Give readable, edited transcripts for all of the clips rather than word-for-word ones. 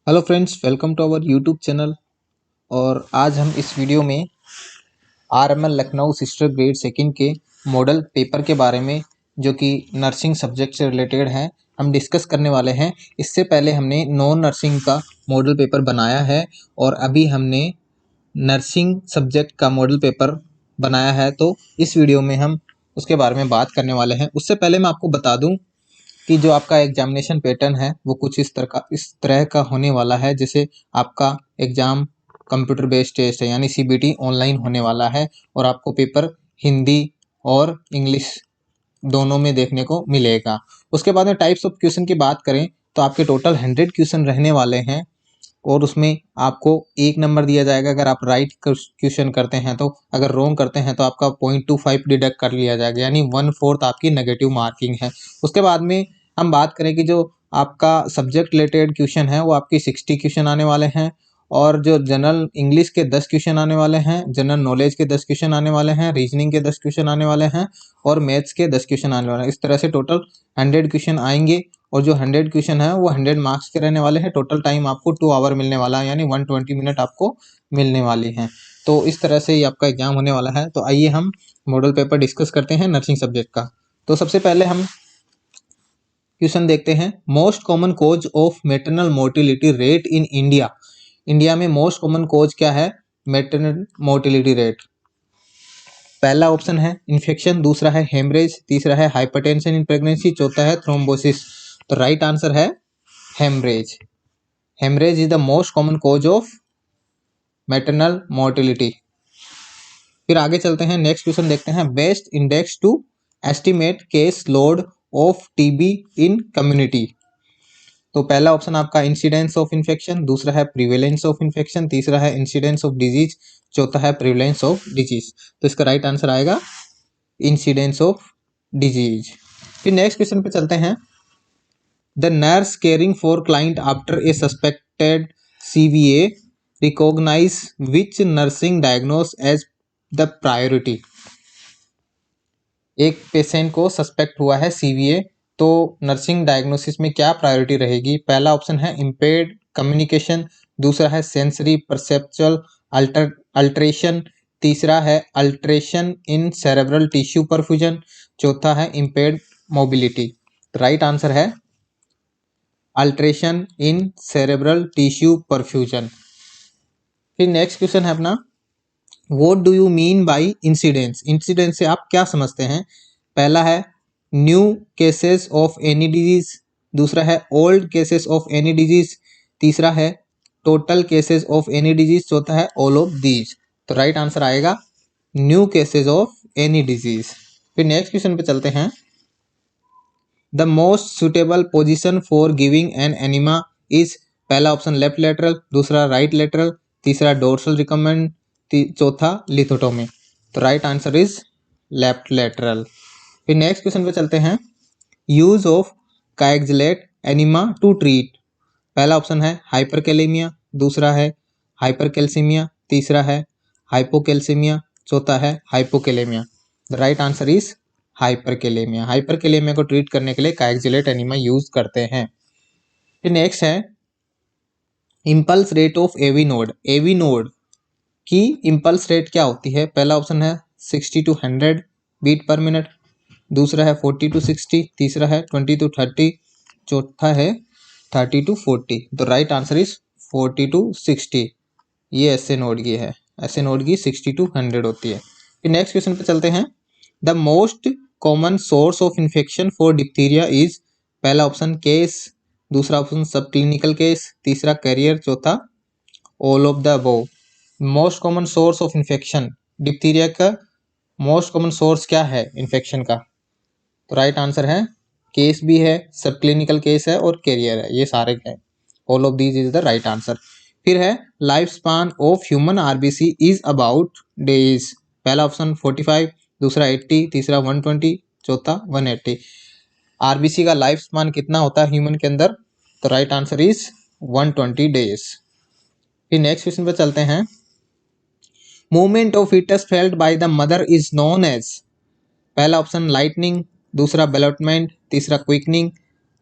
Hello friends, welcome to our YouTube channel. और आज हम इस वीडियो में RML Lucknow sister grade second के मॉडल पेपर के बारे में, जो कि नर्सिंग सब्जेक्ट से रिलेटेड है, हम डिस्कस करने वाले हैं। इससे पहले हमने नॉन नर्सिंग का मॉडल पेपर बनाया है और अभी हमने नर्सिंग सब्जेक्ट का मॉडल पेपर बनाया है। तो इस वीडियो में हम उसके बारे में बात करने वाले हैं। उससे पहले मैं आपको बता दूं कि जो आपका एग्जामिनेशन पैटर्न है वो कुछ इस तरह का होने वाला है। जैसे आपका एग्जाम कंप्यूटर बेस्ड टेस्ट है, यानी सीबीटी ऑनलाइन होने वाला है और आपको पेपर हिंदी और इंग्लिश दोनों में देखने को मिलेगा। उसके बाद में टाइप्स ऑफ क्वेश्चन की बात करें तो आपके टोटल 100 क्वेश्चन रहने वाले हैं और उसमें आपको 1 नंबर दिया जाएगा अगर आप राइट क्वेश्चन करते हैं। तो अगर रॉन्ग करते हैं तो आपका 0.25 डिडक्ट कर लिया जाएगा, यानी 1/4 आपकी नेगेटिव मार्किंग है। उसके बाद में हम बात करें कि जो आपका सब्जेक्ट रिलेटेड क्वेश्चन है वो आपकी 60 क्वेश्चन आने वाले हैं और जो जनरल इंग्लिश के 10 क्वेश्चन आने वाले हैं, जनरल नॉलेज के 10 क्वेश्चन आने वाले हैं, रीजनिंग के 10 क्वेश्चन आने वाले हैं और मैथ्स के 10 क्वेश्चन आने वाले हैं। इस तरह से टोटल 100 क्वेश्चन आएंगे और जो 100 क्वेश्चन है वो 100 मार्क्स के रहने वाले हैं। टोटल टाइम आपको 2 आवर मिलने वाला है, यानी 120 मिनट आपको मिलने वाली हैं। तो इस तरह से ये आपका एग्जाम होने वाला है। तो आइए हम मॉडल पेपर डिस्कस करते हैं नर्सिंग सब्जेक्ट का। तो सबसे पहले हम क्वेश्चन देखते हैं। Most common cause of maternal mortality rate in India. India में मोस्ट कॉमन कॉज क्या है? Maternal mortality rate. पहला ऑप्शन है इन्फेक्शन, दूसरा है हेमरेज, तीसरा है हाइपरटेंशन इन प्रेगनेंसी, चौथा है थ्रोम्बोसिस। तो राइट आंसर है haemorrhage. Haemorrhage is the most common cause of maternal mortality. फिर आगे चलते हैं, नेक्स्ट क्वेश्चन देखते हैं। Best index to estimate case load of TB in community. तो पहला ऑप्शन आपका इंसिडेंस ऑफ इन्फेक्शन, दूसरा है प्रिवेलेंस ऑफ इन्फेक्शन, तीसरा है इंसिडेंस ऑफ डिजीज, चौथा है प्रिवेलेंस ऑफ डिजीज। तो इसका राइट आंसर आएगा इंसिडेंस ऑफ डिजीज। फिर नेक्स्ट क्वेश्चन पे चलते हैं। The nurse caring for client after a suspected CVA recognize which nursing diagnose as the priority। एक पेशेंट को सस्पेक्ट हुआ है CVA, तो नर्सिंग डायग्नोसिस में क्या प्रायोरिटी रहेगी? पहला ऑप्शन है इम्पेयर्ड कम्युनिकेशन, दूसरा है सेंसरी परसेप्चुअल अल्ट्रेशन, तीसरा है अल्ट्रेशन इन सेरेब्रल टिश्यू परफ्यूजन, चौथा है इम्पेयर्ड मोबिलिटी। राइट आंसर है अल्ट्रेशन इन सेरेब्रल टिश्यू परफ्यूजन। फिर नेक्स्ट क्वेश्चन है अपना, what do you mean by incidence. Incidence से आप क्या समझते हैं? पहला है new cases of any disease, दूसरा है old cases of any disease, तीसरा है total cases of any disease, चौथा है ऑल ऑफ दीज। तो राइट आंसर आएगा new cases of any disease. फिर नेक्स्ट क्वेश्चन पे चलते हैं। The most suitable position for giving an enema is. पहला ऑप्शन लेफ्ट लेटरल, दूसरा राइट लेटरल, तीसरा डोर्सल रिकमेंड, चौथा लिथोटोमी। तो right answer is left lateral. फिर नेक्स्ट क्वेश्चन पे चलते हैं। Use of Kayexalate enema to treat. पहला ऑप्शन है हाइपरकैलेमिया, दूसरा है हाइपरकैल्सीमिया, तीसरा है हाइपोकैल्सीमिया, चौथा है hypokalemia. The right answer is hyperkalemia. Hyperkalemia को ट्रीट करने के लिए काएक्सिलेट एनिमा यूज करते हैं। फिर नेक्स्ट है impulse rate of AV node. AV node की इम्पल्स रेट क्या होती है? पहला ऑप्शन है 60 to 100 बीट पर मिनट, दूसरा है 40 to 60, तीसरा है 20 to 30, चौथा है 30 to 40। तो राइट आंसर इज 40 to 60। ये ऐसे नोड की है, ऐसे नोड की 60 to 100 होती है। फिर नेक्स्ट क्वेश्चन पे चलते हैं। The most common source of infection for diphtheria is. पहला ऑप्शन केस, दूसरा ऑप्शन सब क्लिनिकल केस, तीसरा कैरियर, चौथा all of the above. Most common source of infection diphtheria का मोस्ट कॉमन सोर्स क्या है इन्फेक्शन का? तो राइट आंसर है केस भी है, सब क्लिनिकल केस है और कैरियर है, ये सारे हैं। All of these is the right answer. फिर है life span of human RBC is about days. पहला ऑप्शन 45, दूसरा 80, तीसरा 120, चौथा 180। आरबीसी का लाइफ स्पान कितना होता है ह्यूमन के अंदर? तो राइट आंसर इज 120 डेज। फिर नेक्स्ट क्वेश्चन पर चलते हैं। Movement of foetus felt by the mother is known as. पहला ऑप्शन लाइटनिंग, दूसरा बेलोटमेंट, तीसरा क्विकनिंग,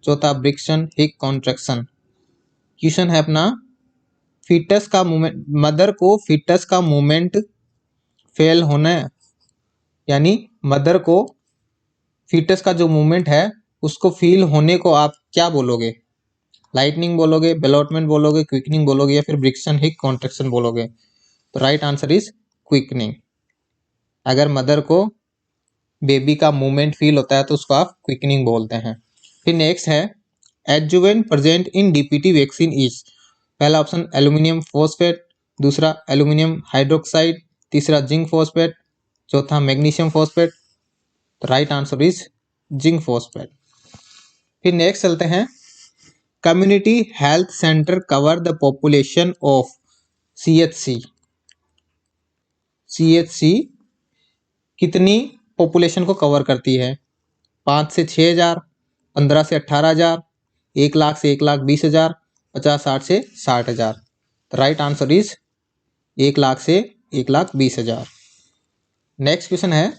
चौथा ब्रिक्शन हिक कॉन्ट्रैक्शन। क्वेश्चन है अपना, फीटस का मूवमेंट, मदर को फीटस का मूवमेंट फेल होना, यानी मदर को फीटस का जो मूवमेंट है उसको फील होने को आप क्या बोलोगे? लाइटनिंग बोलोगे, बेलॉटमेंट बोलोगे, क्विकनिंग बोलोगे, या फिर ब्रिक्सन हिक कॉन्ट्रैक्शन बोलोगे? तो राइट आंसर इज क्विकनिंग। अगर मदर को बेबी का मूवमेंट फील होता है तो उसको आप क्विकनिंग बोलते हैं। फिर नेक्स्ट है, adjuvant present in DPT vaccine is, पहला ऑप्शन एल्यूमिनियम फॉस्फेट, दूसरा एल्यूमिनियम हाइड्रोक्साइड, तीसरा जिंक फॉस्फेट, चौथा मैग्नीशियम फॉस्फेट। तो right answer is zinc phosphate. फिर नेक्स्ट चलते हैं, community health centre cover the population of CHC. CHC कितनी पॉपुलेशन को कवर करती है? 5 से 6,000, 15 से 18,000, 1 लाख से 1,20,000, 50-60 से 60,000। राइट आंसर इज 1 लाख से 1,20,000। नेक्स्ट क्वेश्चन है,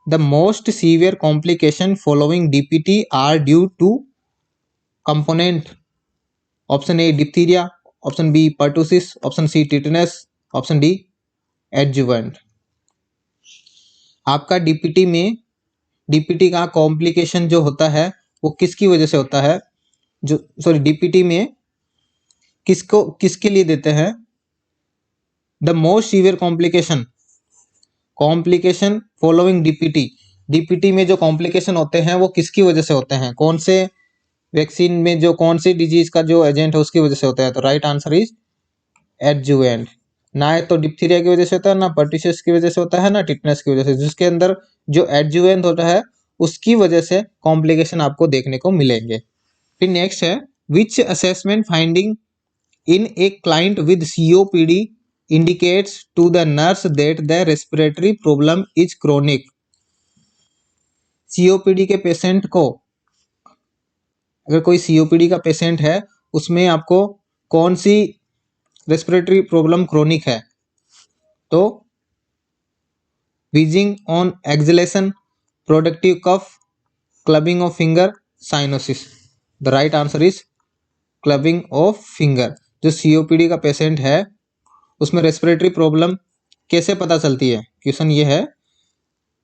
the most severe complication following DPT are due to component. Option A diphtheria, option B pertussis, option C tetanus, option D adjuvant. आपका डीपीटी का कॉम्प्लिकेशन जो होता है वो किसकी वजह से होता है? डीपीटी में किसके लिए देते हैं? The most severe complication following DPT में जो कॉम्प्लिकेशन होते हैं वो किसकी वजह से होते हैं? कौन से वैक्सीन में जो कौन सी डिजीज का जो एजेंट है उसकी वजह से होता है? तो राइट आंसर इज एडजुवेंट। ना तो डिप्थीरिया की वजह से होता है, ना पर्टिशियस की वजह से होता है, ना टिटनेस की वजह से। जिसके अंदर जो एडजुवेंट होता है उसकी वजह से कॉम्प्लिकेशन आपको देखने को मिलेंगे। फिर नेक्स्ट है, which assessment finding in a client with COPD indicates to the nurse that the respiratory problem is chronic. COPD के पेशेंट को, अगर कोई सीओपीडी का पेशेंट है उसमें आपको कौन सी रेस्पिरेटरी प्रॉब्लम क्रोनिक है? तो wheezing on exhalation, productive cough, clubbing of finger, cyanosis. The right answer is clubbing of finger. जो सीओपीडी का पेशेंट है उसमें रेस्पिरेटरी प्रॉब्लम कैसे पता चलती है? क्वेश्चन ये है,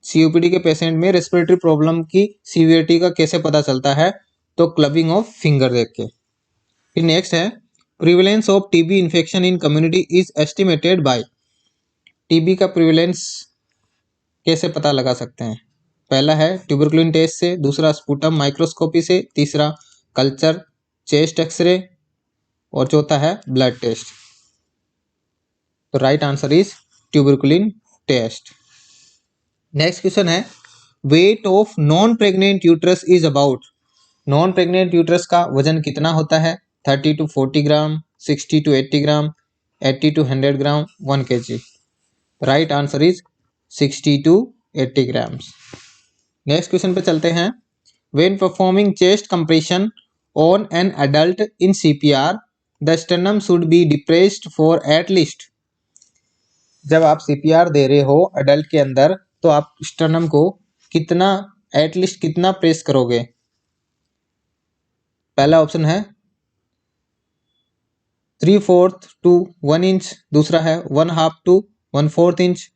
सीओपीडी के पेशेंट में रेस्पिरेटरी प्रॉब्लम की सीवियरिटी का कैसे पता चलता है? तो क्लबिंग ऑफ फिंगर देख के। फिर नेक्स्ट है, prevalence of TB infection in community is estimated by. TB का प्रिवेलेंस कैसे पता लगा सकते हैं? पहला है ट्यूबरकुलिन टेस्ट से, दूसरा स्पुटम माइक्रोस्कोपी से, तीसरा कल्चर चेस्ट एक्सरे, और चौथा है ब्लड टेस्ट। तो right answer is tuberculin test. Next question है, weight of non pregnant uterus is about. Non pregnant uterus का वजन कितना होता है? 30 to 40 gram, 60 to 80 gram, 80 to 100 gram, 1 kg। Right answer is 60 to 80 grams. Next question पे चलते हैं, when performing chest compression on an adult in CPR the sternum should be depressed for at least. जब आप CPR दे रहे हो adult के अंदर तो आप स्टर्नम को कितना, एटलीस्ट कितना प्रेस करोगे? पहला ऑप्शन है 3/4 to 1 इंच, दूसरा है 1/2 to 1/4 इंच,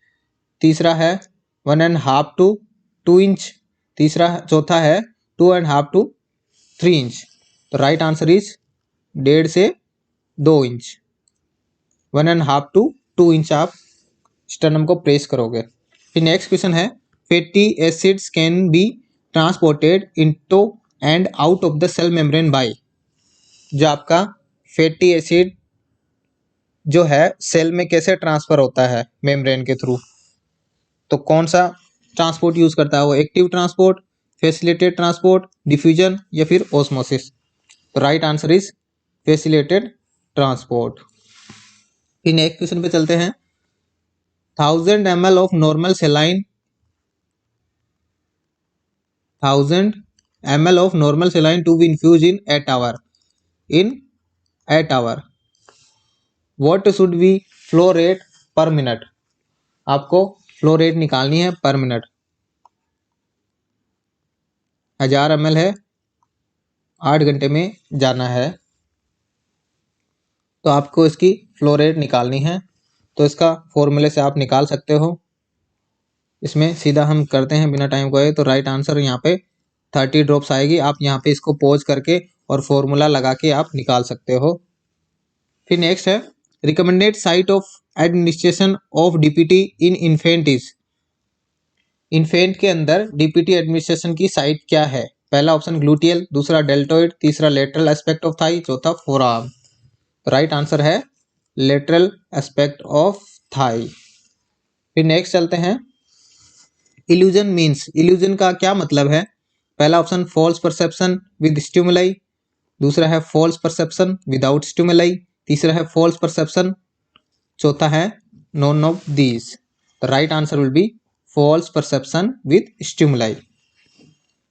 तीसरा है 1.5 to 2 इंच, चौथा है 2.5 to 3 इंच। तो राइट आंसर इज 1.5 से 2 इंच, 1.5 to 2 इंच आप स्टर्नम को प्रेस करोगे। फिर नेक्स्ट क्वेश्चन है, fatty acids can be transported into and out of the cell membrane by. जो आपका फैटी एसिड जो है सेल में कैसे ट्रांसफर होता है? मेम्ब्रेन के थ्रू। तो कौन सा ट्रांसपोर्ट यूज करता है वो? Active transport, facilitated transport, diffusion, या फिर ऑस्मोसिस। तो right answer is facilitated transport. फिर नेक्स्ट क्वेश्चन पे चलते हैं, 1000 ml of normal saline, 1000 ml of normal saline to be infused in 8 hour. In 8 hour, what should be flow rate per minute? आपको flow rate निकालनी है पर minute. 1000 ml है, 8 घंटे में जाना है तो आपको इसकी फ्लो रेट निकालनी है, तो इसका फॉर्मूले से आप निकाल सकते हो। इसमें सीधा हम करते हैं बिना टाइम गए। तो राइट आंसर यहाँ पे 30 ड्रॉप्स आएगी। आप यहाँ पे इसको पॉज करके और फॉर्मूला लगा के आप निकाल सकते हो। फिर नेक्स्ट है recommended site of administration of DPT in infant is. Infant के अंदर डीपीटी एडमिनिस्ट्रेशन की साइट क्या है? पहला ऑप्शन ग्लूटियल, दूसरा डेल्टोइड, तीसरा लेटरल एस्पेक्ट ऑफ थाई, चौथा फोरआर्म। राइट आंसर है लेटरल एस्पेक्ट ऑफ थाई। फिर नेक्स्ट चलते हैं इल्यूजन मीन्स। इल्यूजन का क्या मतलब है? पहला option false perception with stimuli, दूसरा है फॉल्स परसेप्शन विदाउट स्टिमुलाई, तीसरा है फॉल्स परसेप्शन, चौथा है none of these. The right answer will be false perception with stimuli.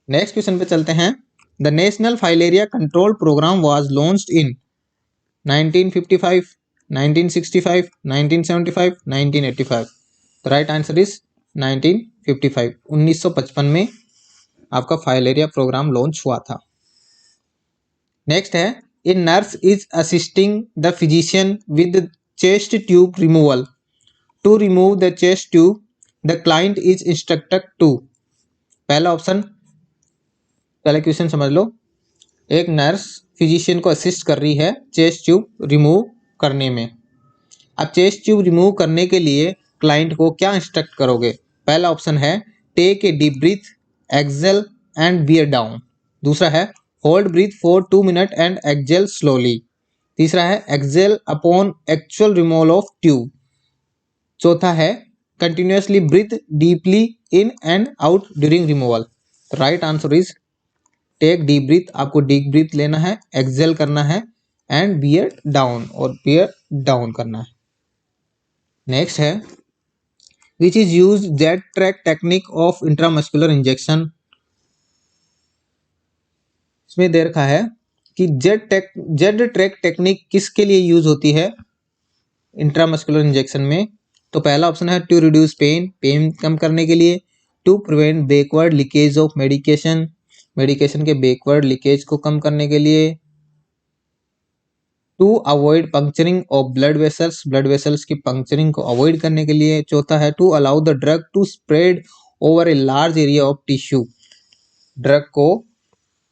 Next question पे चलते हैं। The National Filaria Control Programme was launched in 1955, 1965, 1975, 1985। The right answer is 1955। 1955 में आपका filaria programme launch हुआ था। Next है a nurse is assisting the physician with chest tube removal. To remove the chest tube the client is instructed to. पहला option, पहले question समझ लो। एक नर्स फिजिशियन को असिस्ट कर रही है चेस्ट ट्यूब रिमूव करने में। अब चेस्ट ट्यूब रिमूव करने के लिए क्लाइंट को क्या इंस्ट्रक्ट करोगे? पहला ऑप्शन है take a deep breath, exhale and bear down. दूसरा है hold breath for 2 minute and exhale slowly. तीसरा है exhale upon actual removal of tube. चौथा है continuously breathe deeply in and out during removal. Right answer is take deep breath, आपको deep breath लेना है, exhale करना है एंड बियर डाउन, और बियर डाउन करना है। नेक्स्ट है which is use Z track technique of intramuscular injection. इसमें दे रखा है कि जेड ट्रैक टेक्निक किसके लिए यूज होती है इंट्रामस्कुलर इंजेक्शन में? तो पहला ऑप्शन है टू रिड्यूस पेन, पेन कम करने के लिए, to prevent backward leakage of medication, medication के बैकवर्ड लीकेज को कम करने के लिए, to avoid puncturing of blood vessels, blood vessels की पंक्चरिंग को अवॉइड करने के लिए, चौथा है to allow the drug to spread over a large area of tissue, drug को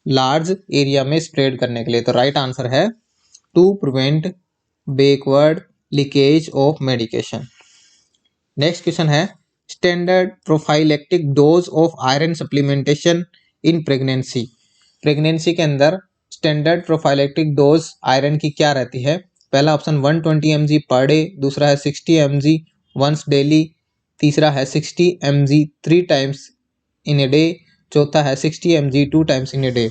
लार्ज एरिया में स्प्रेड करने के लिए। तो राइट आंसर है to prevent backward leakage of medication. Next question है standard prophylactic dose of iron supplementation in pregnancy. Pregnancy के अंदर स्टैंडर्ड प्रोफाइलेक्टिक डोज आयरन की क्या रहती है? पहला ऑप्शन 120 mg पर डे, दूसरा है 60 mg वंस डेली, तीसरा है 60 mg 3 times in a day, चौथा है 60 mg 2 times in a day.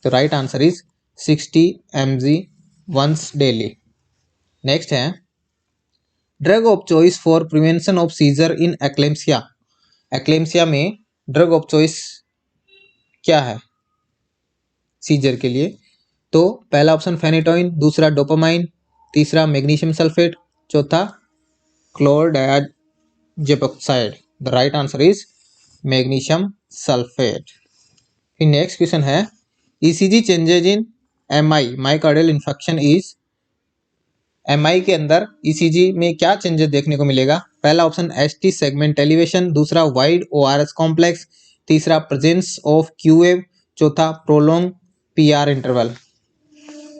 तो right answer is 60 mg once daily. Next है drug of choice for prevention of seizure in eclampsia. Eclampsia में drug of choice क्या है seizure के लिए? तो पहला ऑप्शन फेनिटोइन, दूसरा डोपामाइन, तीसरा मैग्नीशियम सल्फेट, चौथा chlordiazepoxide. The right answer is magnesium sulphate. फिर नेक्स्ट क्वेश्चन है ECG changes in MI myocardial infection is. MI के अंदर ईसीजी में क्या चेंजेस देखने को मिलेगा? पहला ऑप्शन एसटी सेगमेंट एलिवेशन, दूसरा वाइड ओआरएस कॉम्प्लेक्स, तीसरा प्रेजेंस ऑफ क्यूवेव, चौथा प्रोलोंग पीआर इंटरवल।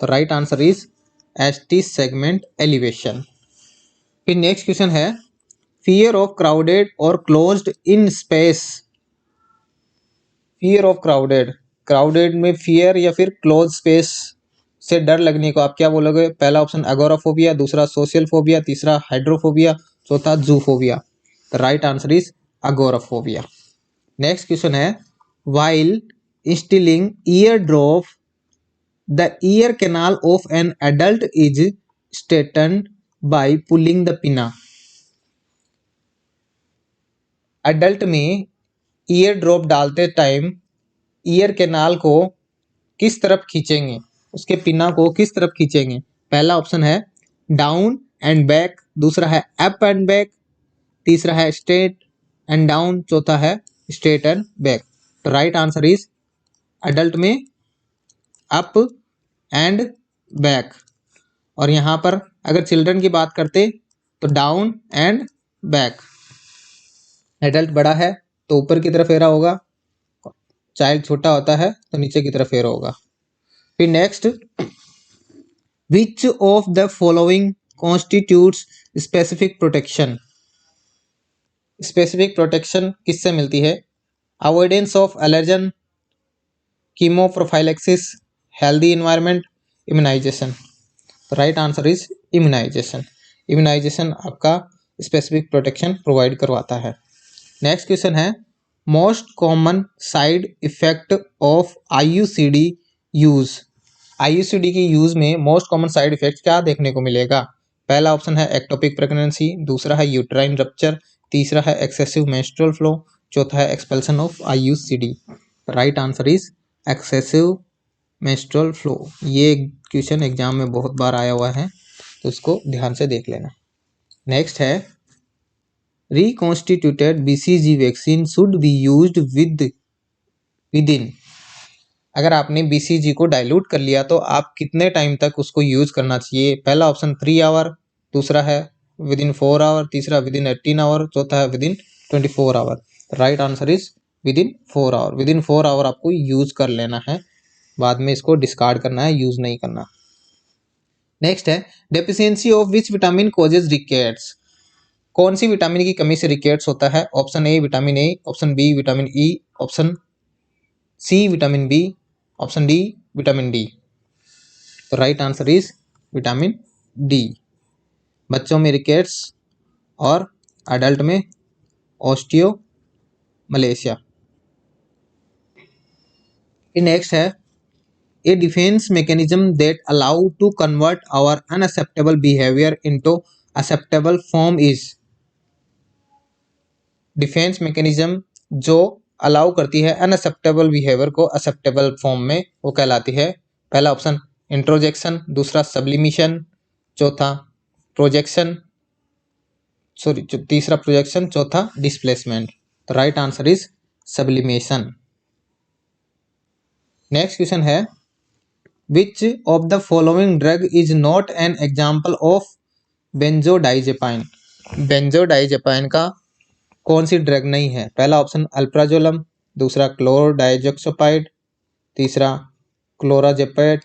तो right answer is ST segment elevation. फिर नेक्स्ट क्वेश्चन है फियर ऑफ क्राउडेड और closed in space. Fear of crowded, crowded में फियर या फिर क्लोज स्पेस से डर लगने को आप क्या बोलोगे? पहला ऑप्शन एगोराफोबिया, दूसरा सोशल फोबिया, तीसरा हाइड्रोफोबिया, चौथा zoophobia. The right answer is agoraphobia. Next question है while instilling ear drop the ear canal of an adult is straightened by pulling the pinna. Adult में ईयर ड्रॉप डालते time ear canal को किस तरफ खींचेंगे, उसके पिना को किस तरफ खींचेंगे? पहला ऑप्शन है डाउन एंड बैक, दूसरा है अप एंड बैक, तीसरा है स्ट्रेट एंड डाउन, चौथा है स्ट्रेट एंड बैक। तो राइट आंसर इज एडल्ट में अप एंड बैक। और यहाँ पर अगर चिल्ड्रन की बात करते तो डाउन एंड बैक। एडल्ट बड़ा है तो ऊपर की तरफ एरो होगा, चाइल्ड छोटा होता है तो नीचे की तरफ एरो होगा। फिर next, which of the following constitutes specific protection. Specific protection किससे मिलती है? Avoidance of allergen, chemoprophylaxis, healthy environment, immunization. तो right answer is immunization. Immunization आपका स्पेसिफिक प्रोटेक्शन प्रोवाइड करवाता है। नेक्स्ट क्वेश्चन है, most common side effect of IUCD use. IUCD की use में मोस्ट कॉमन साइड इफेक्ट क्या देखने को मिलेगा? पहला ऑप्शन है एक्टोपिक प्रेगनेंसी, दूसरा है यूट्राइन रप्चर, तीसरा है एक्सेसिव मेंस्ट्रुअल फ्लो, चौथा है expulsion of IUCD. Right answer is excessive menstrual flow. ये क्वेश्चन एग्जाम में बहुत बार आया हुआ है तो इसको ध्यान से देख लेना। नेक्स्ट है, reconstituted BCG vaccine should be used with in. अगर आपने बीसीजी को डाइल्यूट कर लिया तो आप कितने टाइम तक उसको यूज करना चाहिए? पहला ऑप्शन 3 आवर, दूसरा है विद इन 4 आवर, तीसरा विद इन 18 आवर, चौथा है within 24 hour. Right answer is within 4 hour. Within 4 hour आपको यूज कर लेना है, बाद में इसको डिस्कार्ड करना है, यूज नहीं करना। नेक्स्ट है, deficiency of which vitamin causes rickets. कौन सी विटामिन की कमी से रिकेट्स होता है? Option A vitamin A, option B vitamin E, option C vitamin B, option D vitamin D. तो right answer is vitamin D. बच्चों में रिकेट्स और अडल्ट में ऑस्टियो मलेशिया। नेक्स्ट है, a defence mechanism that allow to convert our unacceptable behaviour into acceptable form is. Defence mechanism जो allow करती है unacceptable behaviour को एक्सेप्टेबल फॉर्म में, वो कहलाती है। पहला ऑप्शन इंट्रोजेक्शन, दूसरा सब्लिमिशन, चौथा प्रोजेक्शन, तीसरा प्रोजेक्शन, चौथा डिस्प्लेसमेंट। तो right answer is sublimation. Next question है, which of the following drug is not an example of benzodiazepine. Benzodiazepine का कौन सी ड्रग नहीं है? पहला ऑप्शन अल्प्राजोलम, दूसरा क्लोरडाइजोक्सापाइड, तीसरा क्लोराजेपेट,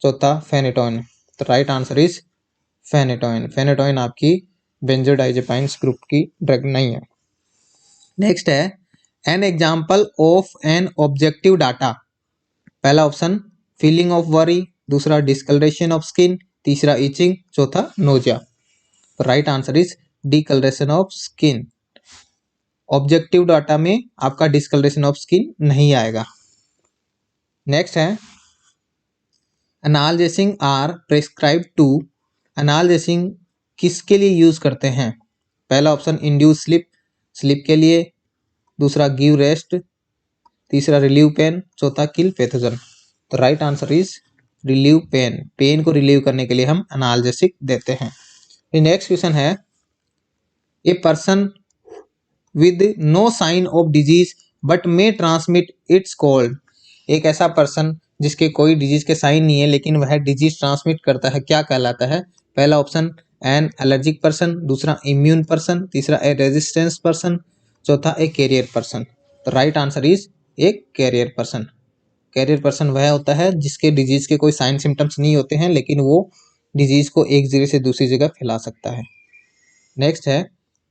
चौथा फेनेटोइन। तो right answer is phenytoin. Phenytoin आपकी बेंजोडाइजेपाइन्स ग्रुप की ड्रग नहीं है। नेक्स्ट है, an example of an objective data. पहला ऑप्शन फीलिंग ऑफ वरी, दूसरा डिस्कलरेशन ऑफ स्किन, तीसरा इचिंग, चौथा नोजिया। तो right answer is decoloration of skin. Objective data में आपका डिस्कलरेशन ऑफ स्किन नहीं आएगा। नेक्स्ट है, analgesic are prescribed to. Analgesic किसके लिए यूज करते हैं? पहला ऑप्शन इंड्यूस स्लिप, स्लिप के लिए, दूसरा गिव रेस्ट, तीसरा रिलीव पेन, चौथा किल पैथोजन। तो right answer is relieve pain. Pain को रिलीव करने के लिए हम एनाल्जेसिक देते हैं। नेक्स्ट क्वेश्चन है, a person with no sign of disease but may transmit it's called. एक ऐसा पर्सन जिसके कोई डिजीज के साइन नहीं है लेकिन वह डिजीज ट्रांसमिट करता है, क्या कहलाता है? पहला ऑप्शन एन एलर्जिक पर्सन, दूसरा इम्यून पर्सन, तीसरा ए रेजिस्टेंस पर्सन, चौथा ए कैरियर पर्सन। तो right answer is a carrier person. Carrier person वह होता है जिसके डिजीज के कोई साइन सिम्टम्स नहीं होते हैं लेकिन वो डिजीज को एक जगह से दूसरी जगह फैला सकता है। नेक्स्ट है,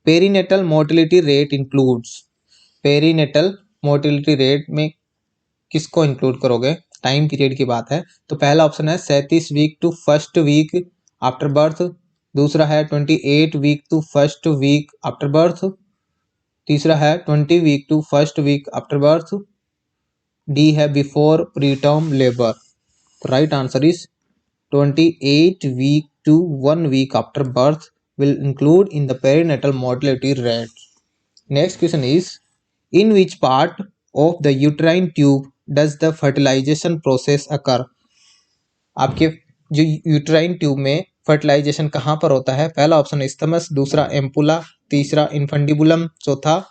perinatal mortality rate includes. Perinatal mortality rate में किसको इंक्लूड करोगे? टाइम पीरियड की बात है तो पहला ऑप्शन है 37 week to first week after birth, दूसरा है 28 week to first week after birth, तीसरा है 20 week to first week after birth, D है before preterm labour. Right answer is 28 week to 1 week after birth will include in the perinatal mortality rate. Next question is, in which part of the uterine tube does the fertilization process occur? आपके जो uterine tube में fertilisation कहाँ पर होता है? पहला option isthmus, दूसरा ampulla, तीसरा इन्फंडिबुलम, चौथा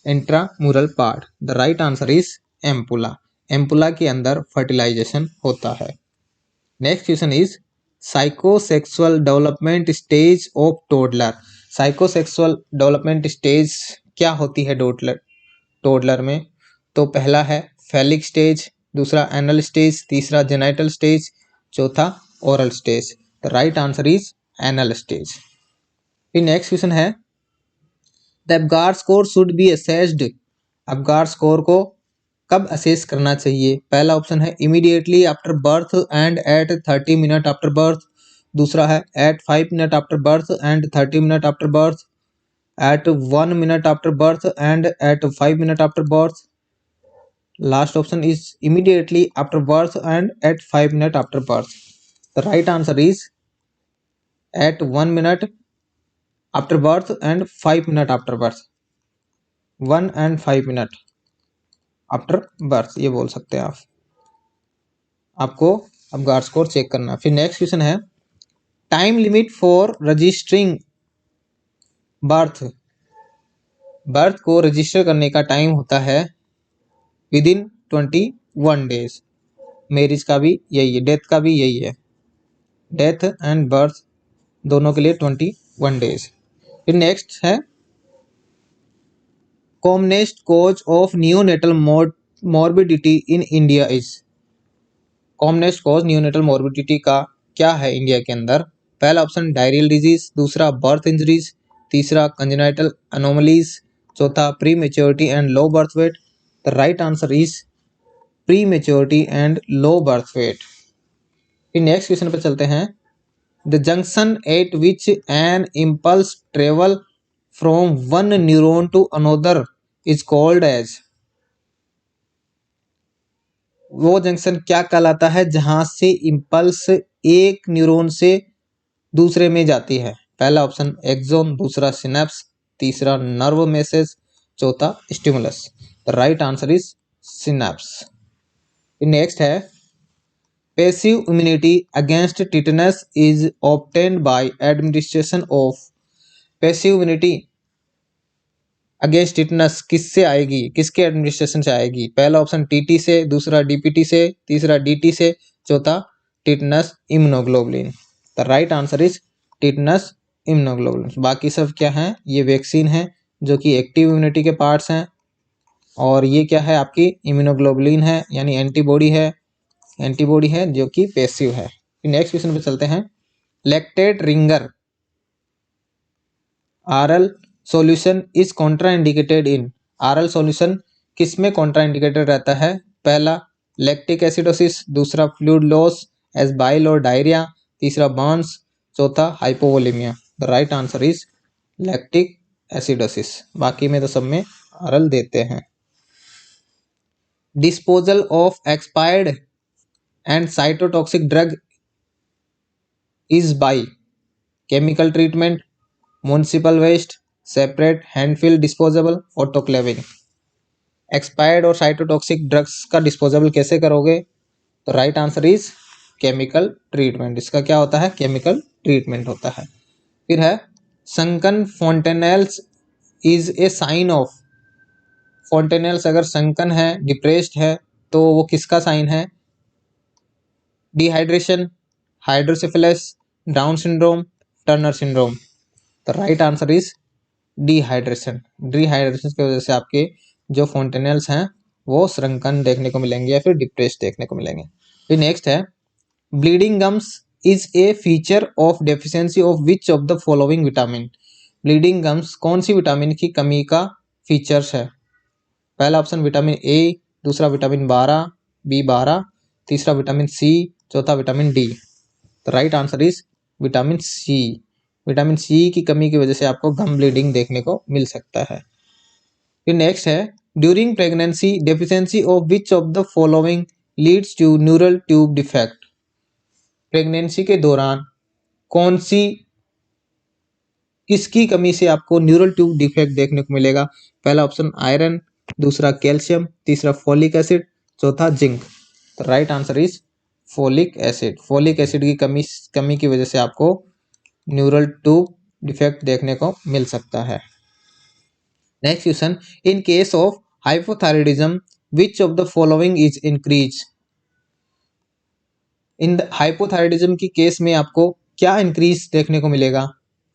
intramural part. The right answer is ampulla. Ampulla के अंदर फर्टिलाइजेशन होता है। Next question is, psychosexual development stage of toddler. Psychosexual development stage क्या होती है टोडलर में? तो पहला है फैलिक स्टेज, दूसरा एनल स्टेज, तीसरा जेनाइटल स्टेज, चौथा oral stage. The right answer is anal stage. फिर नेक्स्ट क्वेश्चन है the Apgar score should be assessed. एब्गार score को कब असेस करना चाहिए? पहला ऑप्शन है immediately after birth and at 30 minute after birth, दूसरा है at 5 minute after birth and 30 minute after birth, at 1 minute after birth and at 5 minute after birth, last option is immediately after birth and at 5 minutes after birth. The right answer is at 1 minute after birth and 5 minutes after birth. 1 and 5 minutes after birth ये बोल सकते हैं आप। आपको एब्गार score check करना। फिर next question है time limit for registering birth. Birth को रजिस्टर करने का टाइम होता है विद इन 21 डेज। मैरिज का भी यही है, डेथ का भी यही है, डेथ एंड बर्थ दोनों के लिए 21 डेज। फिर नेक्स्ट है commonest cause of neonatal morbidity in India is. Commonest cause neonatal morbidity का क्या है इंडिया के अंदर? पहला ऑप्शन डायरियल डिजीज, दूसरा बर्थ इंजरीज, तीसरा कंजेनाइटल अनोमलीज, चौथा prematurity and low birth weight. The right answer is prematurity and low birth weight. फिर नेक्स्ट क्वेश्चन पर चलते हैं the junction at which an impulse travel from one neuron to another is called as. वो junction क्या कहलाता है जहां से इम्पल्स एक न्यूरॉन से दूसरे में जाती है? पहला ऑप्शन एक्सोन, दूसरा सिनेप्स, तीसरा नर्व मैसेज, चौथा stimulus. The right answer is synapse. Next है passive immunity against tetanus is obtained by administration of. Passive immunity against tetanus किससे आएगी, किसके एडमिनिस्ट्रेशन से आएगी? पहला ऑप्शन टीटी से, दूसरा डीपीटी से, तीसरा डीटी से, चौथा tetanus immunoglobulin. The right answer is tetanus immunoglobulin. बाकी सब क्या है? ये वैक्सीन है जो कि एक्टिव इम्यूनिटी के पार्ट्स हैं, और ये क्या है आपकी इम्यूनोग्लोबुलिन है यानी एंटीबॉडी है जो कि पैसिव है। नेक्स्ट क्वेश्चन पे चलते हैं lactate Ringer RL solution is contraindicated in. RL solution किस में कॉन्ट्राइंडिकेटेड रहता है? पहला लैक्टिक एसिडोसिस, दूसरा फ्लूइड लॉस एज बाइल और डायरिया, तीसरा बर्न्स, चौथा hypovolemia. The right answer is lactic acidosis. बाकी में तो सब में आरएल देते हैं। Disposal of expired and cytotoxic drug is by chemical treatment, municipal waste, separate landfill disposable, autoclaving. Expired और साइटोटॉक्सिक ड्रग्स का डिस्पोजेबल कैसे करोगे? तो right answer is chemical treatment. इसका क्या होता है? केमिकल ट्रीटमेंट होता है। फिर है sunken fontanelles is a sign of. Fontanelles अगर संकन है, डिप्रेस्ड है, तो वो किसका साइन है? Dehydration, hydrocephalus, down syndrome, Turner syndrome. The right answer is dehydration. Dehydration की वजह से आपके जो फोंटेनेल्स हैं वो श्रंकन देखने को मिलेंगे या फिर डिप्रेस देखने को मिलेंगे। फिर नेक्स्ट है bleeding gums is a feature of deficiency of which of the following vitamin. Bleeding gums कौन सी विटामिन की कमी का फीचर्स है? पहला ऑप्शन विटामिन ए, दूसरा विटामिन 12 B12, तीसरा विटामिन सी, चौथा विटामिन डी। तो right answer is vitamin C. Vitamin C की कमी की वजह से आपको गम ब्लीडिंग देखने को मिल सकता है। फिर नेक्स्ट है during pregnancy deficiency of which of the following leads to neural tube defect. Pregnancy के दौरान कौन सी किसकी कमी से आपको न्यूरल ट्यूब डिफेक्ट देखने को मिलेगा? पहला ऑप्शन आयरन, दूसरा कैल्शियम, तीसरा फोलिक एसिड, चौथा जिंक। तो right answer is folic acid. Folic acid की कमी की वजह से आपको न्यूरल ट्यूब डिफेक्ट देखने को मिल सकता है। Next question in case of hypothyroidism which of the following is increase. In the hypothyroidism की केस में आपको क्या इंक्रीज देखने को मिलेगा?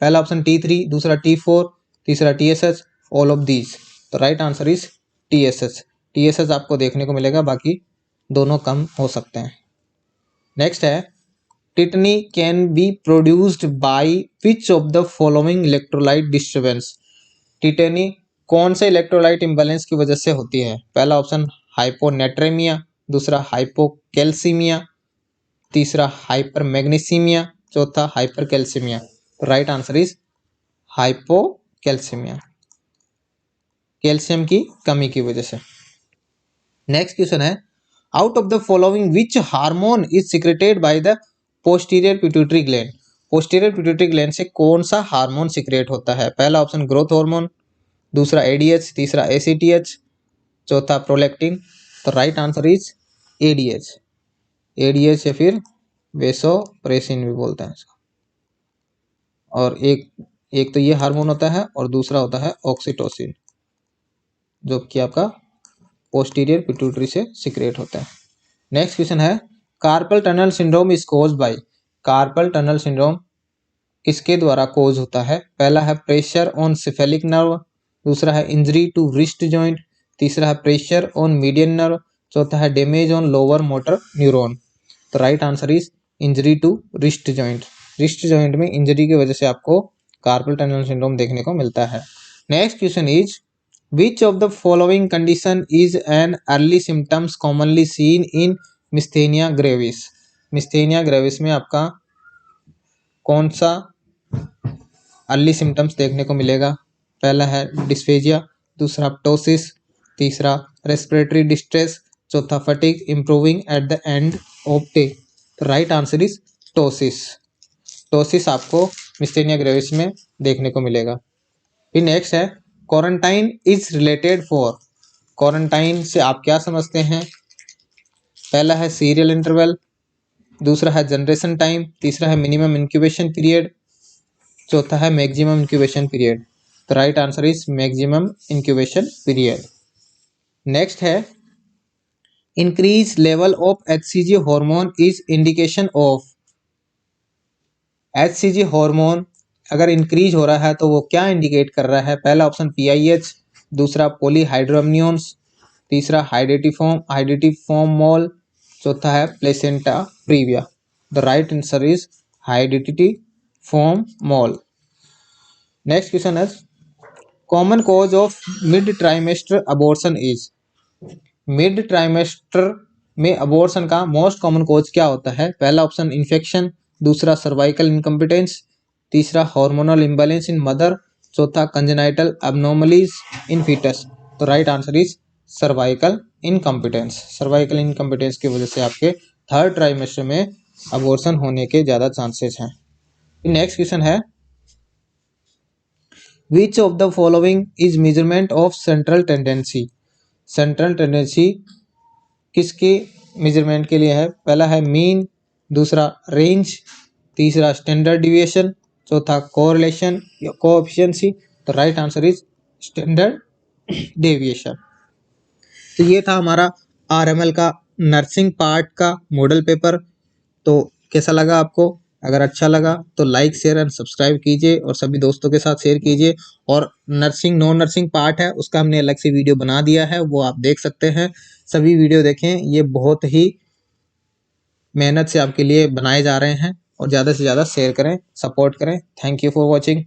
पहला ऑप्शन T3, दूसरा T4, तीसरा TSH, ऑल ऑफ दीज। तो right answer is TSH। TSH आपको देखने को मिलेगा, बाकी दोनों कम हो सकते हैं। नेक्स्ट है tetany can be produced by which of the following electrolyte disturbance. Tetany कौन से इलेक्ट्रोलाइट इम्बैलेंस की वजह से होती है? पहला ऑप्शन हाइपोनेट्रेमिया, दूसरा हाइपोकैल्सीमिया, तीसरा हाइपरमैग्नीसीमिया, चौथा हाइपरकैल्सीमिया। तो right answer is hypocalcaemia, calcium की कमी की वजह से। नेक्स्ट क्वेश्चन है out of the following which hormone is secreted by the posterior pituitary gland. Posterior pituitary gland से कौन सा हार्मोन सिक्रेट होता है? पहला ऑप्शन ग्रोथ हार्मोन, दूसरा ADH, तीसरा ACTH, चौथा प्रोलैक्टिन। तो right answer is ADH। ADH या फिर वेसोप्रेसिन भी बोलते हैं इसको। और एक तो ये हार्मोन होता है और दूसरा होता है ऑक्सीटोसिन, जो कि आपका पोस्टीरियर पिट्यूटरी से सिक्रेट होता है। नेक्स्ट क्वेश्चन है carpal tunnel syndrome is caused by. Carpal tunnel syndrome किसके द्वारा कोज होता है? पहला है प्रेशर ऑन सेफेलिक नर्व, दूसरा है इंजरी टू रिस्ट जॉइंट, तीसरा है प्रेशर ऑन मीडियन नर्व, चौथा है damage on lower motor neuron. तो right answer is injury to wrist joint. Wrist joint में इंजरी की वजह से आपको कार्पल टनल सिंड्रोम देखने को मिलता है। Next question is which of the following condition is an early symptoms commonly seen in myasthenia gravis. Myasthenia gravis में आपका कौन सा अर्ली सिम्टम्स देखने को मिलेगा? पहला है डिस्फेजिया, दूसरा प्टोसिस, तीसरा रेस्पिरेटरी डिस्ट्रेस, चौथा fatigue improving at the end of day. तो right answer is ptosis. Ptosis आपको मिस्थेनिया ग्रेविस में देखने को मिलेगा। फिर नेक्स्ट है quarantine is related for. Quarantine से आप क्या समझते हैं? पहला है सीरियल इंटरवल, दूसरा है जनरेशन टाइम, तीसरा है मिनिमम इंक्यूबेशन पीरियड, चौथा है मैक्सिमम इंक्यूबेशन पीरियड। तो right answer is maximum incubation period. Next है increase level of HCG hormone is indication of. HCG hormone अगर इंक्रीज हो रहा है तो वो क्या इंडिकेट कर रहा है? पहला ऑप्शन PIH, दूसरा पॉलीहाइड्रोअम्नियोन्स, तीसरा हाइडेटिफॉर्म मोल, चौथा है placenta previa. The right answer is hydatidiform mole. Next question है common cause of mid trimester abortion is. Mid trimester में अबॉर्शन का मोस्ट कॉमन कॉज क्या होता है? पहला ऑप्शन इन्फेक्शन, दूसरा सर्वाइकल इनकम्पिटेंस, तीसरा हार्मोनल इम्बैलेंस इन मदर, चौथा कंजेनाइटल एबनॉर्मलीज इन फीटस। तो right answer is cervical incompetence. Cervical incompetence की वजह से आपके थर्ड ट्राइमेस्टर में अबॉर्शन होने के ज़्यादा चांसेस हैं। नेक्स्ट क्वेश्चन है which of the following is measurement of central tendency. Central tendency किसके मेजरमेंट के लिए है? पहला है मीन, दूसरा रेंज, तीसरा स्टैंडर्ड डिविएशन, चौथा कोरिलेशन या कोएफिशिएंसी। तो right answer is standard deviation. तो ये था हमारा RML का नर्सिंग पार्ट का मॉडल पेपर। तो कैसा लगा आपको? अगर अच्छा लगा तो लाइक शेयर एंड सब्सक्राइब कीजिए और सभी दोस्तों के साथ शेयर कीजिए। और नर्सिंग नॉन नर्सिंग पार्ट है उसका हमने अलग से वीडियो बना दिया है, वो आप देख सकते हैं। सभी वीडियो देखें, ये बहुत ही मेहनत से आपके लिए बनाए जा रहे हैं। और ज़्यादा से ज़्यादा शेयर करें, सपोर्ट करें। Thank you for watching.